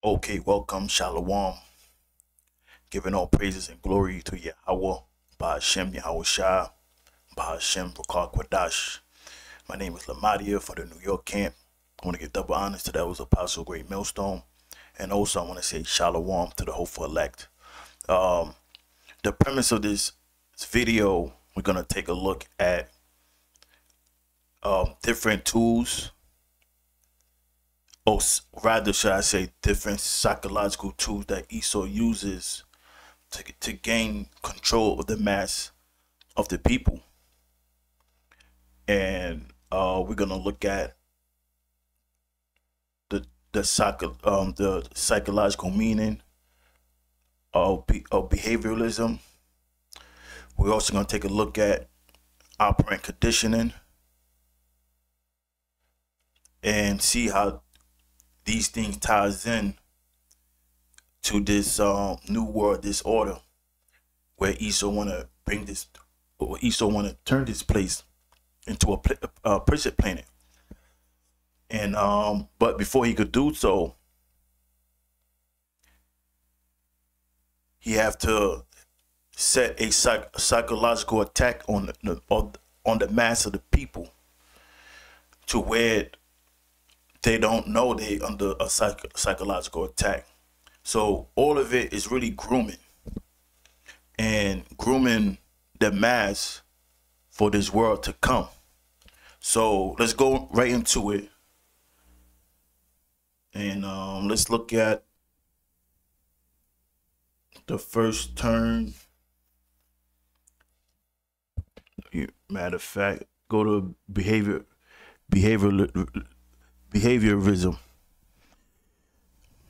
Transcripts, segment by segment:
Okay, welcome, Shalom. Giving all praises and glory to Yahweh, Bahashem Yahweh Shah, Bahashem Rakar Kwadash. My name is Lamadia for the New York camp. I want to give double honors to that was Apostle Great Millstone. And also I want to say Shalom to the hopeful elect. The premise of this video, we're going to take a look at different tools, or rather should I say different psychological tools that Esau uses to gain control of the mass of the people. And we're gonna look at the psychological meaning of behavioralism. We're also gonna take a look at operant conditioning and see how these things ties in to this new world disorder, where Esau want to bring this, or Esau want to turn this place into a prison planet. And but before he could do so, he have to set a psychological attack on the mass of the people, to where they don't know they under a psychological attack. So all of it is really grooming the mass for this world to come. So let's go right into it. And let's look at the first turn. Matter of fact, go to behaviorism.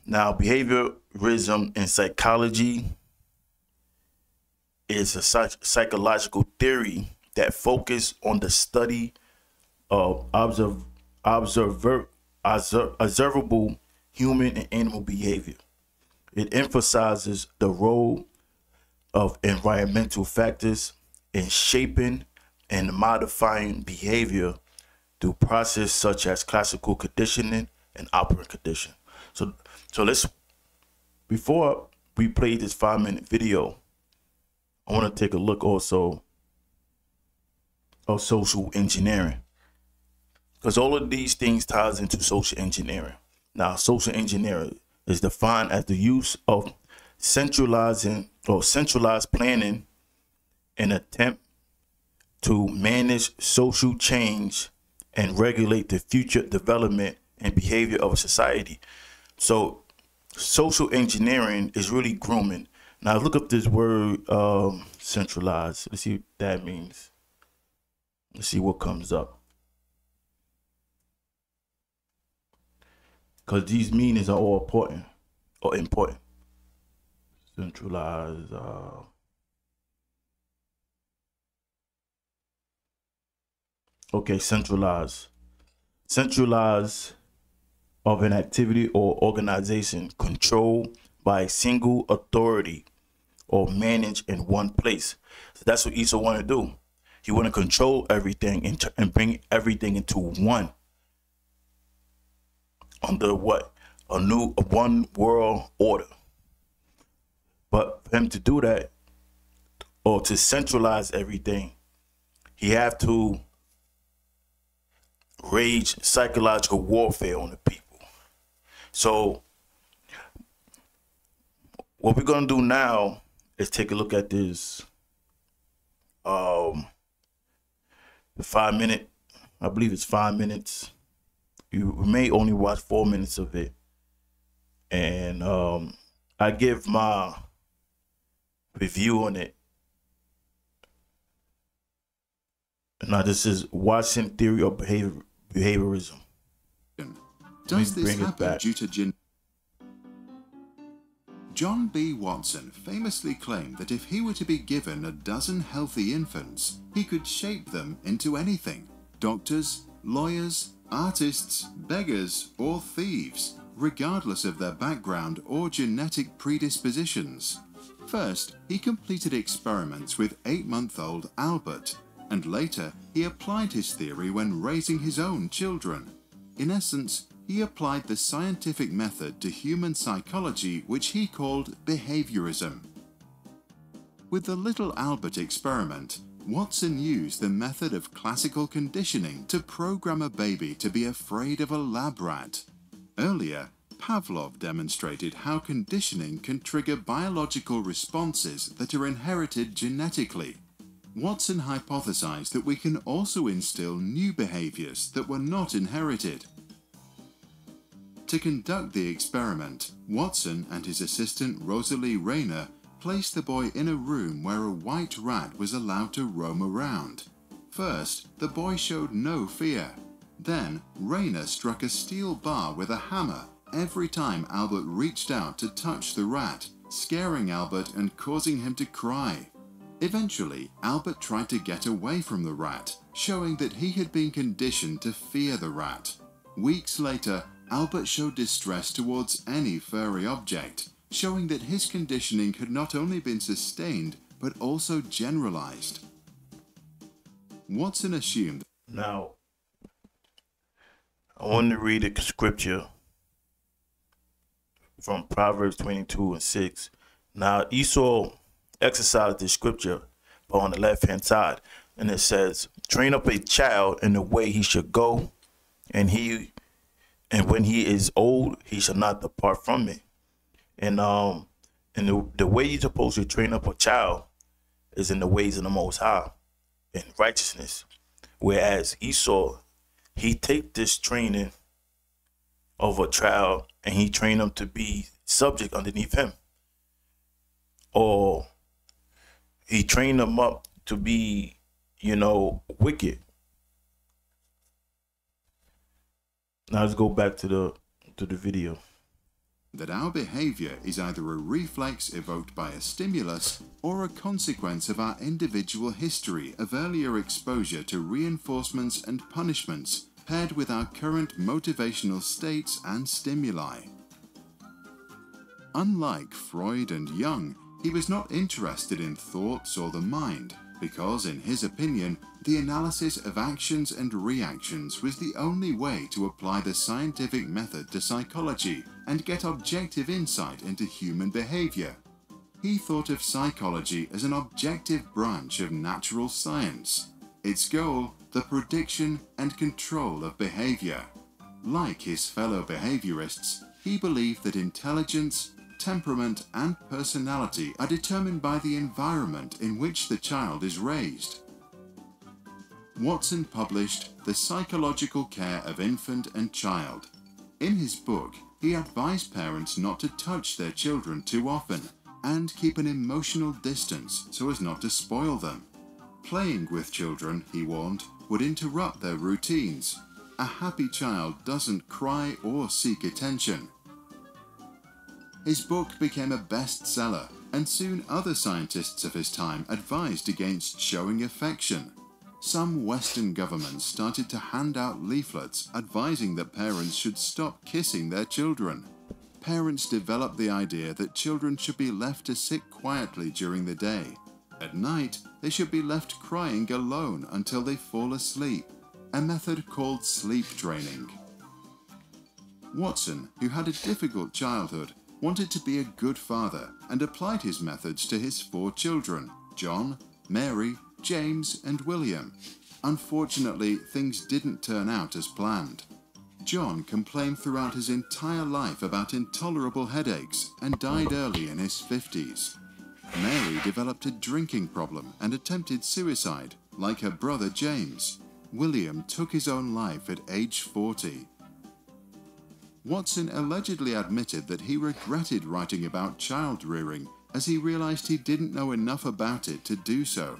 Now, behaviorism in psychology is a psychological theory that focuses on the study of observable human and animal behavior. It emphasizes the role of environmental factors in shaping and modifying behavior through processes such as classical conditioning and operant conditioning. So let's, before we play this 5-minute video, I want to take a look also of social engineering, because all of these things ties into social engineering. Now, social engineering is defined as the use of centralized planning in an attempt to manage social change and regulate the future development and behavior of a society. So social engineering is really grooming. Now look up this word centralized. Let's see what that means. Let's see what comes up, because these meanings are all important. Centralized. Okay, centralized of an activity or organization controlled by a single authority or managed in one place. So that's what Esau want to do. He want to control everything and bring everything into one, under what? A one world order. But for him to do that, or to centralize everything, he have to wage psychological warfare on the people. So what we're gonna do now is take a look at this 5-minute, I believe it's 5 minutes. You may only watch 4 minutes of it, and I give my review on it. Now this is Watson theory of behaviorism. Does this happen due to John B. Watson famously claimed that if he were to be given a dozen healthy infants, he could shape them into anything. Doctors, lawyers, artists, beggars, or thieves, regardless of their background or genetic predispositions. First, he completed experiments with 8-month-old Albert, and later he applied his theory when raising his own children. In essence, he applied the scientific method to human psychology, which he called behaviorism. With the little Albert experiment, Watson used the method of classical conditioning to program a baby to be afraid of a lab rat. Earlier, Pavlov demonstrated how conditioning can trigger biological responses that are inherited genetically. Watson hypothesized that we can also instill new behaviors that were not inherited. To conduct the experiment, Watson and his assistant Rosalie Rayner placed the boy in a room where a white rat was allowed to roam around. First, the boy showed no fear. Then, Rayner struck a steel bar with a hammer every time Albert reached out to touch the rat, scaring Albert and causing him to cry. Eventually, Albert tried to get away from the rat, showing that he had been conditioned to fear the rat. Weeks later, Albert showed distress towards any furry object, showing that his conditioning had not only been sustained, but also generalized. Watson assumed. Now, I want to read a scripture from Proverbs 22:6. Now, Esau exercised this scripture, but on the left-hand side, and it says, "Train up a child in the way he should go, and when he is old, he shall not depart from it." And the way you're supposed to train up a child is in the ways of the Most High, in righteousness. Whereas Esau, he take this training of a child and he train them to be subject underneath him, or he trained them up to be, wicked. Now let's go back to the video. That our behavior is either a reflex evoked by a stimulus or a consequence of our individual history of earlier exposure to reinforcements and punishments paired with our current motivational states and stimuli. Unlike Freud and Jung, he was not interested in thoughts or the mind because, in his opinion, the analysis of actions and reactions was the only way to apply the scientific method to psychology and get objective insight into human behavior. He thought of psychology as an objective branch of natural science. Its goal, the prediction and control of behavior. Like his fellow behaviorists, he believed that intelligence, temperament, and personality are determined by the environment in which the child is raised. Watson published The Psychological Care of Infant and Child. In his book, he advised parents not to touch their children too often and keep an emotional distance so as not to spoil them. Playing with children, he warned, would interrupt their routines. A happy child doesn't cry or seek attention. His book became a bestseller, and soon other scientists of his time advised against showing affection. Some Western governments started to hand out leaflets advising that parents should stop kissing their children. Parents developed the idea that children should be left to sit quietly during the day. At night, they should be left crying alone until they fall asleep, a method called sleep training. Watson, who had a difficult childhood, wanted to be a good father and applied his methods to his 4 children, John, Mary, James, and William. Unfortunately, things didn't turn out as planned. John complained throughout his entire life about intolerable headaches and died early in his 50s. Mary developed a drinking problem and attempted suicide, like her brother James. William took his own life at age 40. Watson allegedly admitted that he regretted writing about child rearing as he realized he didn't know enough about it to do so.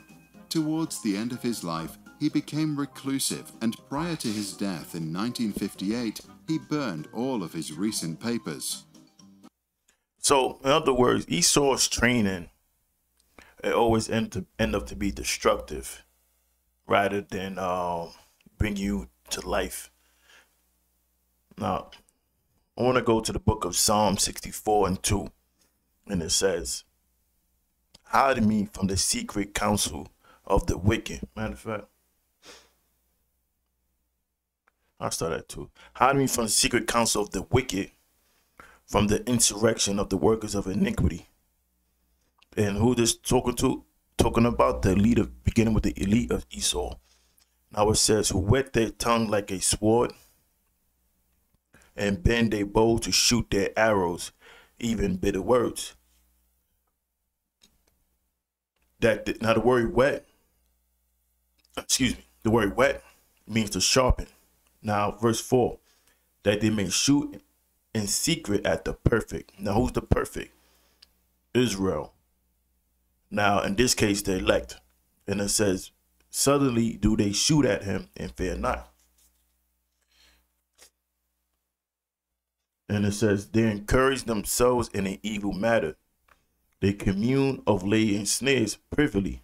Towards the end of his life, he became reclusive, and prior to his death in 1958, he burned all of his recent papers. So, in other words, Esau's training, it always end up to be destructive rather than bring you to life. Now, I want to go to the book of Psalm 64:2, and it says, "Hide me from the secret counsel of the wicked." Matter of fact, I start at 2. Hide me from the secret counsel of the wicked, from the insurrection of the workers of iniquity. And who this talking to? Talking about the leader, beginning with the elite of Esau. Now it says, who wet their tongue like a sword, and bend their bow to shoot their arrows, even bitter words. Now the word wet, the word wet means to sharpen. Now verse 4, that they may shoot in secret at the perfect. Now who's the perfect? Israel. Now in this case, the elect. And it says, suddenly do they shoot at him and fear not. And it says, they encourage themselves in an evil matter. They commune of laying snares privily.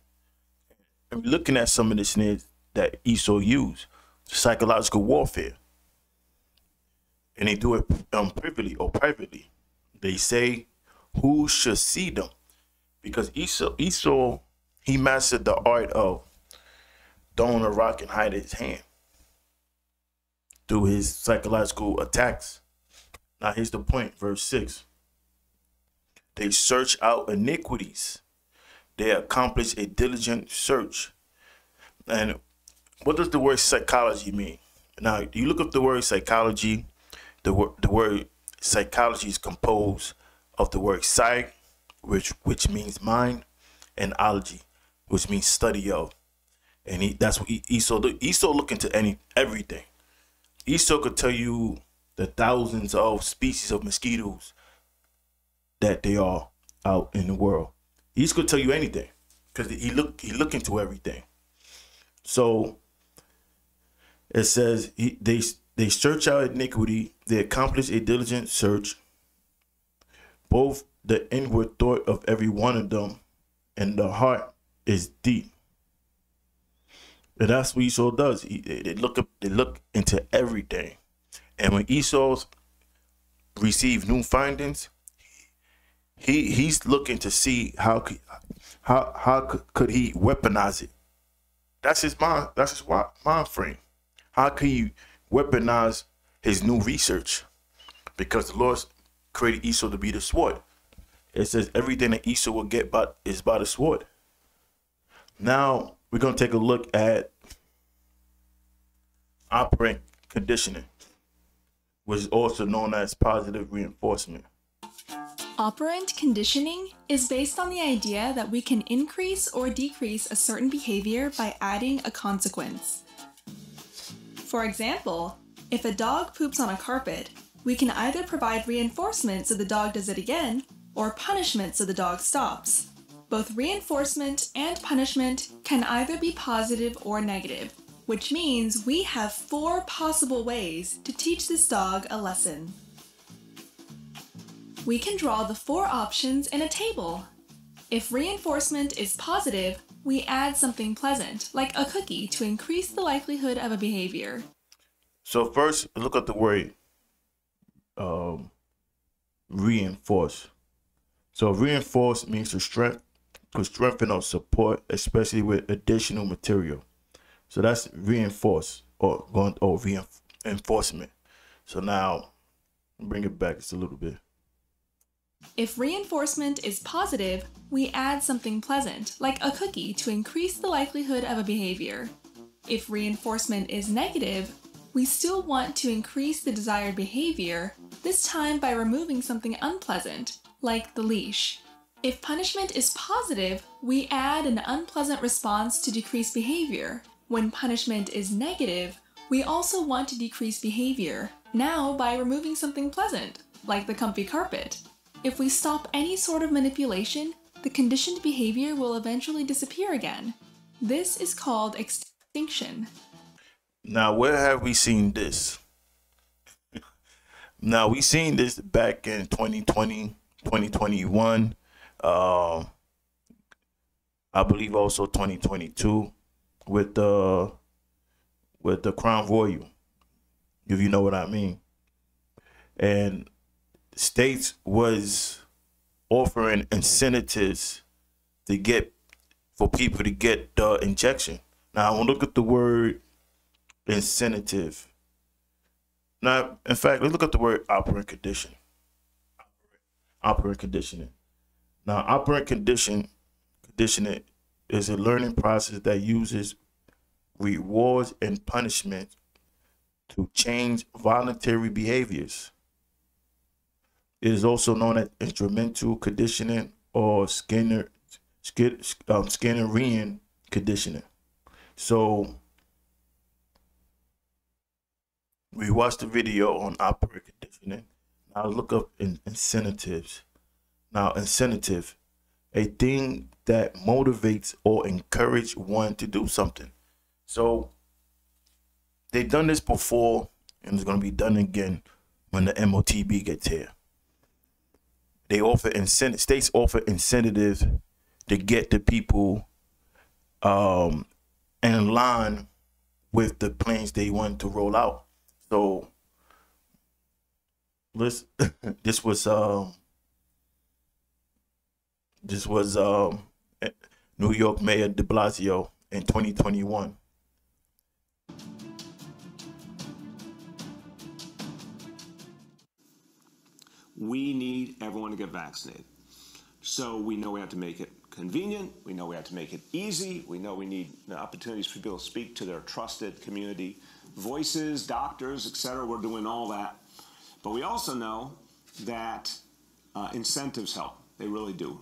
I'm looking at some of the snares that Esau used, psychological warfare. And they do it privily or privately. They say, who should see them? Because Esau, he mastered the art of throwing a rock and hiding his hand through his psychological attacks. Now here's the point, verse 6. They search out iniquities. They accomplish a diligent search. And what does the word psychology mean? Now, you look up the word psychology. The word psychology is composed of the word psych, which means mind, and ology, which means study of. And that's what Esau do. Esau look into everything. Esau could tell you the thousands of species of mosquitoes that they are out in the world. He's gonna tell you anything because he look into everything. So it says they search out iniquity, they accomplish a diligent search, both the inward thought of every one of them and the heart is deep. And that's what Esau does. They look into everything. And when Esau's receive new findings, he's looking to see how could he weaponize it. That's his mind. That's his mind frame. How could he weaponize his new research? Because the Lord created Esau to be the sword. It says everything that Esau will get is by the sword. Now we're gonna take a look at operant conditioning, which is also known as positive reinforcement. Operant conditioning is based on the idea that we can increase or decrease a certain behavior by adding a consequence. For example, if a dog poops on a carpet, we can either provide reinforcement so the dog does it again, or punishment so the dog stops. Both reinforcement and punishment can either be positive or negative, which means we have 4 possible ways to teach this dog a lesson. We can draw the 4 options in a table. If reinforcement is positive, we add something pleasant, like a cookie, to increase the likelihood of a behavior. So first, look at the word reinforce. So reinforce means to strengthen or support, especially with additional material. So that's reinforce or reinforcement. So now bring it back just a little bit. If reinforcement is positive, we add something pleasant, like a cookie, to increase the likelihood of a behavior. If reinforcement is negative, we still want to increase the desired behavior, this time by removing something unpleasant, like the leash. If punishment is positive, we add an unpleasant response to decrease behavior. When punishment is negative, we also want to decrease behavior, now by removing something pleasant, like the comfy carpet. If we stop any sort of manipulation, the conditioned behavior will eventually disappear again. This is called extinction. Now, where have we seen this? Now, we seen this back in 2020, 2021. I believe also 2022 with the Crown Royal, if you know what I mean. And states was offering incentives for people to get the injection. Now, I want to look at the word incentive. Now, in fact, let's look at the word operant condition. Operant conditioning. Now, conditioning is a learning process that uses rewards and punishment to change voluntary behaviors. It is also known as instrumental conditioning or Skinnerian conditioning. So we watched the video on operant conditioning. Now look up incentives. Now, incentive, a thing that motivates or encourages one to do something. So they've done this before, and it's going to be done again when the MOTB gets here. They offer incentive. States offer incentives to get the people in line with the plans they want to roll out. So this was New York Mayor de Blasio in 2021. We need everyone to get vaccinated. So we know we have to make it convenient. We know we have to make it easy. We know we need the opportunities for people to speak to their trusted community voices, doctors, etc. We're doing all that. But we also know that incentives help. They really do.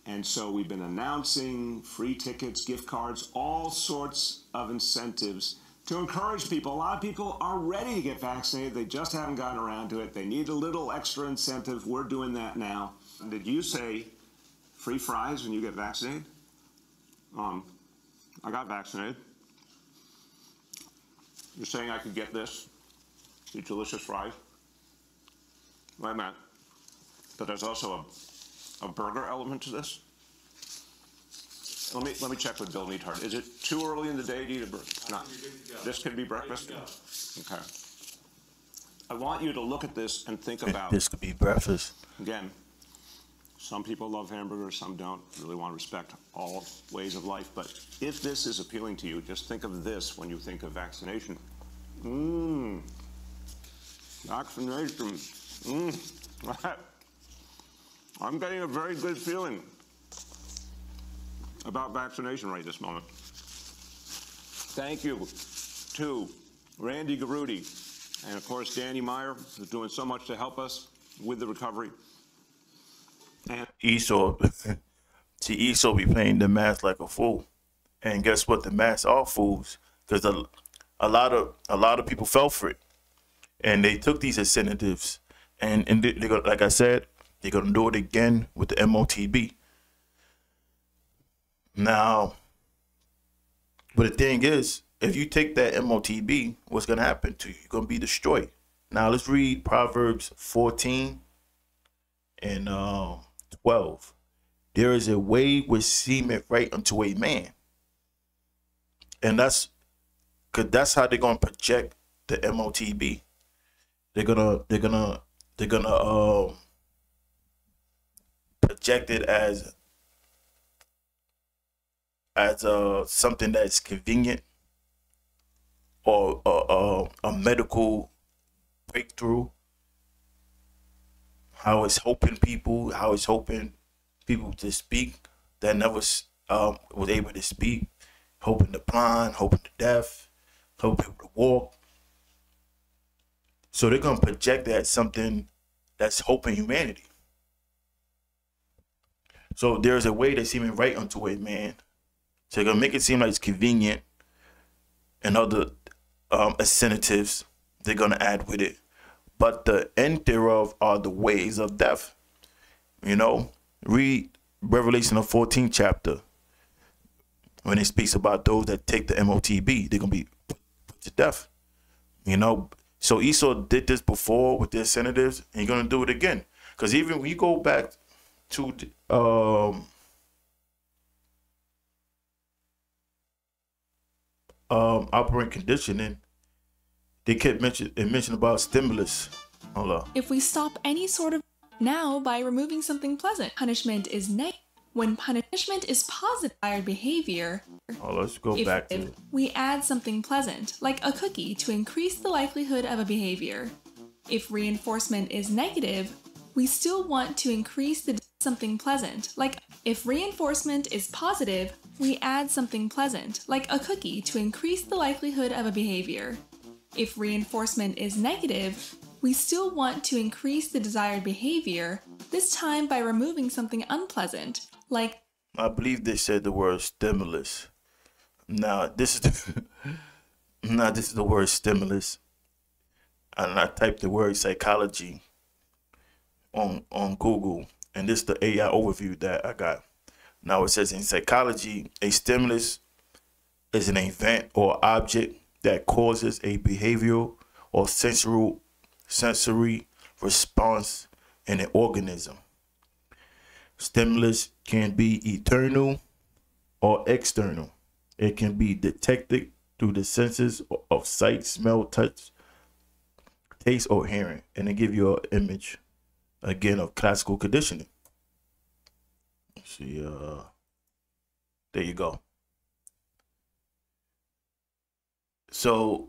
And so we've been announcing free tickets, gift cards, all sorts of incentives to encourage people. A lot of people are ready to get vaccinated. They just haven't gotten around to it. They need a little extra incentive. We're doing that now. Did you say free fries when you get vaccinated? I got vaccinated. You're saying I could get this? These delicious fries? Wait a minute. But there's also a burger element to this? Let me check with Bill Neathart. Is it too early in the day to eat a burger? No. This could be breakfast? Okay. I want you to look at this and think about... This could be breakfast. Again, some people love hamburgers, some don't. Really want to respect all ways of life. But if this is appealing to you, just think of this when you think of vaccination. Vaccination. I'm getting a very good feeling about vaccination right this moment. Thank you to Randy Garuti and, of course, Danny Meyer, who's doing so much to help us with the recovery. And Esau be playing the mask like a fool, and guess what? The masks are fools, because a lot of people fell for it, and they took these incentives, and they're gonna, like I said, they're gonna do it again with the MOTB. Now, but the thing is, if you take that MOTB, what's gonna happen to you? You're gonna be destroyed. Now let's read Proverbs 14 and 12. There is a way which seemeth right unto a man, and that's how they're gonna project the MOTB. They're gonna project it as something that's convenient, or a medical breakthrough. How it's hoping people to speak that never was able to speak, hoping the blind, hoping the deaf, hoping people to walk. So they're gonna project that as something that's hoping humanity. So there's a way that seeming right unto a man. So they're gonna make it seem like it's convenient, and other incentives they're gonna add with it. But the end thereof are the ways of death. You know, read Revelation, the 14th chapter, when it speaks about those that take the MOTB, they're gonna be put to death. You know, so Esau did this before with the incentives, and he's gonna do it again. Because even when you go back to operant conditioning, they kept mentioned about stimulus. Hold on. If we stop any sort of now by removing something pleasant, punishment is negative. When punishment is positive desired behavior, let's go back to we add something pleasant, like a cookie, to increase the likelihood of a behavior. If reinforcement is negative, we still want to increase the something pleasant, like if reinforcement is positive, we add something pleasant, like a cookie, to increase the likelihood of a behavior. If reinforcement is negative, we still want to increase the desired behavior, this time by removing something unpleasant, like I believe they said the word stimulus. Now this is the word stimulus, and I typed the word psychology on Google, and this is the AI overview that I got. Now it says in psychology, a stimulus is an event or object that causes a behavioral or sensory response in an organism. Stimulus can be internal or external. It can be detected through the senses of sight, smell, touch, taste, or hearing. And they give you an image, again, of classical conditioning. Let's see, there you go. So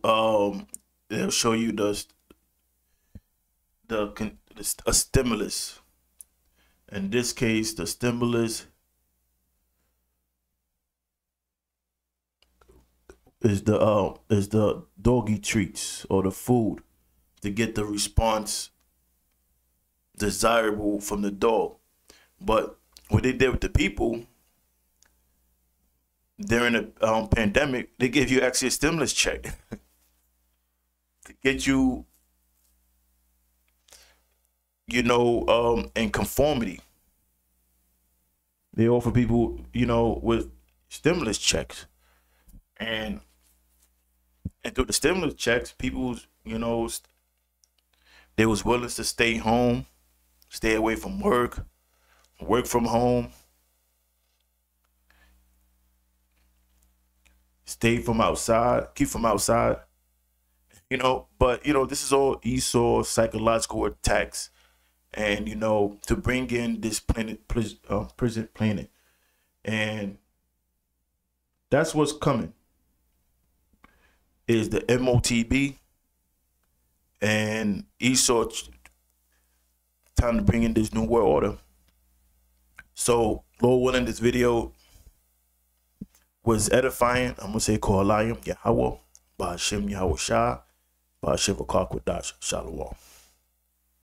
they'll show you a stimulus. In this case, the stimulus is the doggy treats or the food to get the response desirable from the dog. But what they did with the people during the pandemic, they gave you actually a stimulus check to get you, in conformity. They offer people, with stimulus checks, and through the stimulus checks, people, they was willing to stay home, stay away from work from home, stay from outside, keep from outside, but this is all Esau psychological attacks. And to bring in this prison planet, and that's what's coming. Is the MOTB and Esau time to bring in this new world order. So, Lord willing, this video was edifying. I'm gonna say Kohalayim Yahweh, Ba'Hashem Yahweh Shah, Ba'Shem V'Kar Kodash, Shalom.